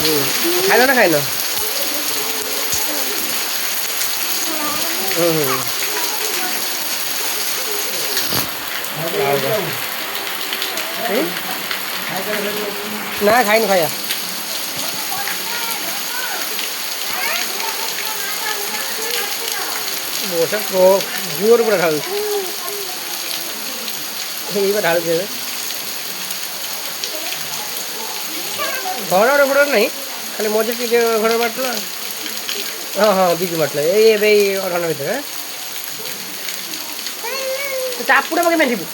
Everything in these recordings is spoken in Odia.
ଖାଇଲ ନା ଖାଇନ? ନା ଖାଇନି ଖାଇବା। ବର୍ଷା ଜୋର ପୁରା ଢାଳୁଛି। ଏଇବା ଢାଳୁଛି ଏବେ। ଘଡଘଡି ଫଡଘଡି ନାହିଁ, ଖାଲି ମଝିରେ ଟିକେ ଘଡଘଡି ମାରୁଥିଲା। ହଁ ହଁ ବିଜୁଳି ମାରୁଥିଲା ଏବେ ଅଧଘଣ୍ଟା ଭିତରେ। ଚାପୁଡା ପକେଇ ବାନ୍ଧିବୁ।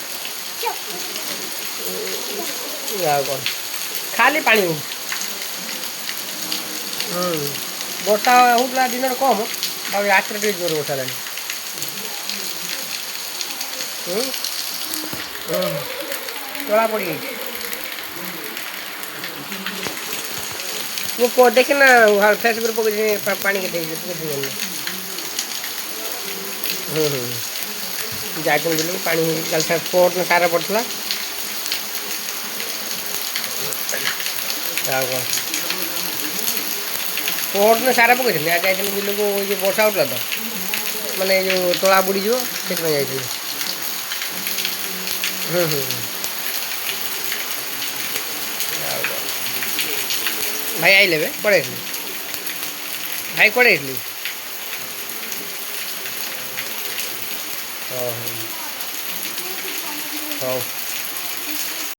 ଆଉ କଣ ଖାଲି ପାଣି ହଉଛି। ବର୍ଷା ହଉଥିଲା ଦିନରେ କମ, ଆଉ ରାତିରେ ଟିକେ ଜୋର ବର୍ଷା ହେଲାଣି। ତଳା ପଡ଼ିଯାଇଛି। ମୁଁ ଦେଖିନା ଫେସବୁକରେ ପକେଇଛି ପାଣି କେତେ ହେଇଛି। ଯାଇଥିଲି ବିଲକୁ ପାଣି କାଲି ପରଦିନ ସାର ପଡ଼ିଥିଲା। ଆଉ କଣ ପରଦିନ ସାର ପକେଇଥିଲି, ଆଜି ଯାଇଥିଲି ବିଲକୁ ଏ ଯେଉଁ ବର୍ଷା ହେଉଥିଲା ତ, ମାନେ ଏ ଯେଉଁ ତଳା ବୁଡ଼ିଯିବ ସେଥିପାଇଁ ଯାଇଥିଲି। ଆଉ କଣ ଭାଇ ଆଇଲେ ବେ କୁଆଡ଼େ ଯାଇଥିଲେ? ଭାଇ କୁଆଡ଼େ ଯାଇଥିଲେ? ଓହୋ ହଉ।